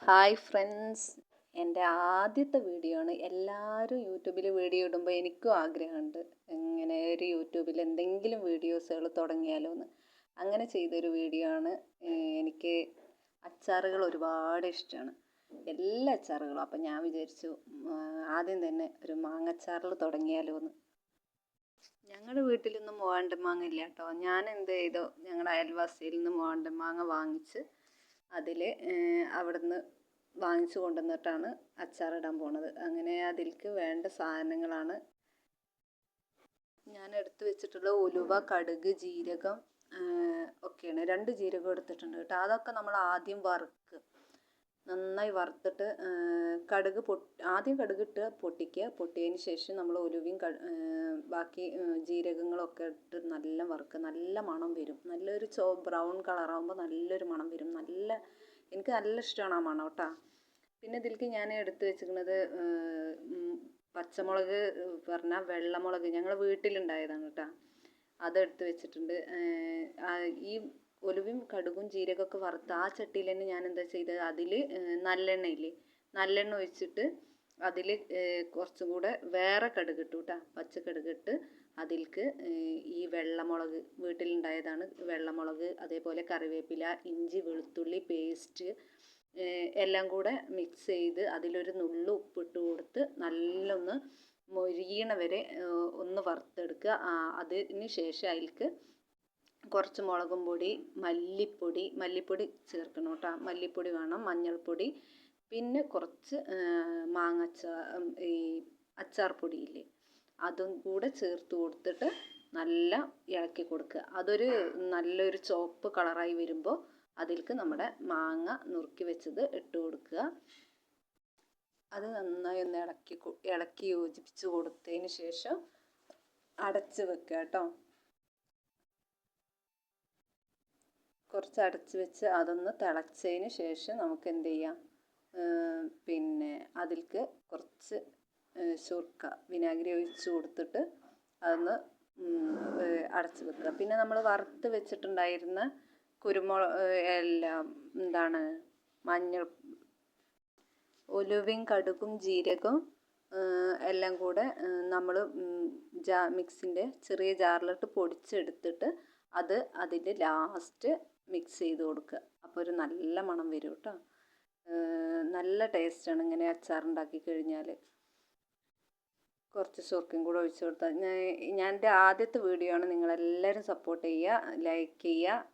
Hi friends, എൻ്റെ ആദ്യത്തെ video ആണ്. എല്ലാവരും യൂട്യൂബിൽ വീഡിയോ ഇടുമ്പോൾ എനിക്കും ആഗ്രഹമുണ്ട് ഇങ്ങനെ ഒരു യൂട്യൂബിൽ എന്തെങ്കിലും വീഡിയോസുകൾ തുടങ്ങിയാലോ എന്ന്. അങ്ങനെ ചെയ്തൊരു വീഡിയോ ആണ്. എനിക്ക് അച്ചാറുകൾ ഒരുപാട് ഇഷ്ടമാണ്, എല്ലാ അച്ചാറുകളും. അപ്പം ഞാൻ വിചാരിച്ചു ആദ്യം തന്നെ ഒരു മാങ്ങച്ചാറിൽ തുടങ്ങിയാലോ എന്ന്. ഞങ്ങളുടെ വീട്ടിലൊന്നും മൂവാണ്ടൻ മാങ്ങ ഇല്ല കേട്ടോ. ഞാൻ എന്ത് ചെയ്തു, ഞങ്ങളുടെ അയൽവാസിയിൽ നിന്ന് മൂവാണ്ടൻ മാങ്ങ വാങ്ങിച്ച് അതിൽ അവിടുന്ന് വാങ്ങിച്ചു കൊണ്ടുവന്നിട്ടാണ് അച്ചാറിടാൻ പോണത്. അങ്ങനെ അതിലേക്ക് വേണ്ട സാധനങ്ങളാണ് ഞാൻ എടുത്തു വെച്ചിട്ടുള്ള ഉലുവ, കടുക്, ജീരകം ഒക്കെയാണ്. 2 ജീരകം എടുത്തിട്ടുണ്ട് കേട്ടോ. അതൊക്കെ നമ്മൾ ആദ്യം വറുക്കുക, നന്നായി വറുത്തിട്ട് ആദ്യം കടുകിട്ട് പൊട്ടിക്കുക. പൊട്ടിയതിന് ശേഷം നമ്മൾ ഉലുവയും ബാക്കി ജീരകങ്ങളൊക്കെ ഇട്ട് നല്ല വറുക്കുക. നല്ല മണം വരും, നല്ലൊരു ബ്രൗൺ കളറാകുമ്പോൾ നല്ലൊരു മണം വരും. എനിക്ക് നല്ല ഇഷ്ടമാണ് ആ മണം കേട്ടോ. പിന്നെ ഇതിലേക്ക് ഞാൻ എടുത്ത് വെച്ചിരിക്കുന്നത് പച്ചമുളക് പറഞ്ഞാൽ വെള്ളമുളക്, ഞങ്ങൾ വീട്ടിലുണ്ടായതാണ് കേട്ടോ. അതെടുത്ത് വെച്ചിട്ടുണ്ട്. ഈ ഉലുവയും കടുകും ജീരകമൊക്കെ വറുത്ത് ആ ചട്ടിയിൽ തന്നെ ഞാൻ എന്താ ചെയ്തത്, അതിൽ നല്ലെണ്ണയില്ലേ, നല്ലെണ്ണ ഒഴിച്ചിട്ട് അതിൽ കുറച്ചും കൂടെ വേറെ കടുകിട്ടു കേട്ടോ, പച്ചക്കടുകിട്ട് അതിലേക്ക് ഈ വെള്ളമുളക്, വീട്ടിലുണ്ടായതാണ് വെള്ളമുളക്, അതേപോലെ കറിവേപ്പില, ഇഞ്ചി വെളുത്തുള്ളി പേസ്റ്റ് എല്ലാം കൂടെ മിക്സ് ചെയ്ത് അതിലൊരു നുള്ളു ഉപ്പിട്ട് കൊടുത്ത് നല്ലൊന്ന് മൊരിയണ വരെ ഒന്ന് വറുത്തെടുക്കുക. അതിന് ശേഷം അതിലേക്ക് കുറച്ച് മുളകും പൊടി, മല്ലിപ്പൊടി ചേർക്കണം കേട്ടോ. മല്ലിപ്പൊടി വേണം, മഞ്ഞൾപ്പൊടി, പിന്നെ കുറച്ച് ഈ അച്ചാർ പൊടിയില്ലേ, അതും കൂടെ ചേർത്ത് കൊടുത്തിട്ട് നല്ല ഇളക്കി കൊടുക്കുക. അതൊരു നല്ലൊരു ചുവപ്പ് കളറായി വരുമ്പോൾ അതിലേക്ക് നമ്മുടെ മാങ്ങ നുറുക്കി വെച്ചത് ഇട്ട് കൊടുക്കുക. അത് നന്നായി ഒന്ന് ഇളക്കി യോജിപ്പിച്ച് കൊടുത്തതിന് ശേഷം അടച്ച് വെക്കുക കേട്ടോ. കുറച്ച് അടച്ച് വെച്ച് അതൊന്ന് തിളച്ചതിന് ശേഷം നമുക്ക് എന്ത് ചെയ്യാം, പിന്നെ അതിലേക്ക് കുറച്ച് ശുർക്ക, വിനാഗിരി ഒഴിച്ച് കൊടുത്തിട്ട് അതൊന്ന് അടച്ച് വെക്കുക. പിന്നെ നമ്മൾ വറുത്ത് വെച്ചിട്ടുണ്ടായിരുന്ന ഉലുവയും കടുകും ജീരകവും എല്ലാം കൂടെ നമ്മൾ മിക്സിൻ്റെ ചെറിയ ജാറിലിട്ട് പൊടിച്ചെടുത്തിട്ട് അതിൻ്റെ ലാസ്റ്റ് മിക്സ് ചെയ്ത് കൊടുക്കുക. അപ്പോൾ ഒരു നല്ല മണം വരും കേട്ടോ. നല്ല ടേസ്റ്റാണ് ഇങ്ങനെ അച്ചാറുണ്ടാക്കി കഴിഞ്ഞാൽ. കുറച്ച് സുർക്കയും കൂടെ ഒഴിച്ച് കൊടുത്താൽ. ഞാൻ എൻ്റെ ആദ്യത്തെ വീഡിയോ ആണ്. നിങ്ങളെല്ലാവരും സപ്പോർട്ട് ചെയ്യുക, ലൈക്ക് ചെയ്യുക,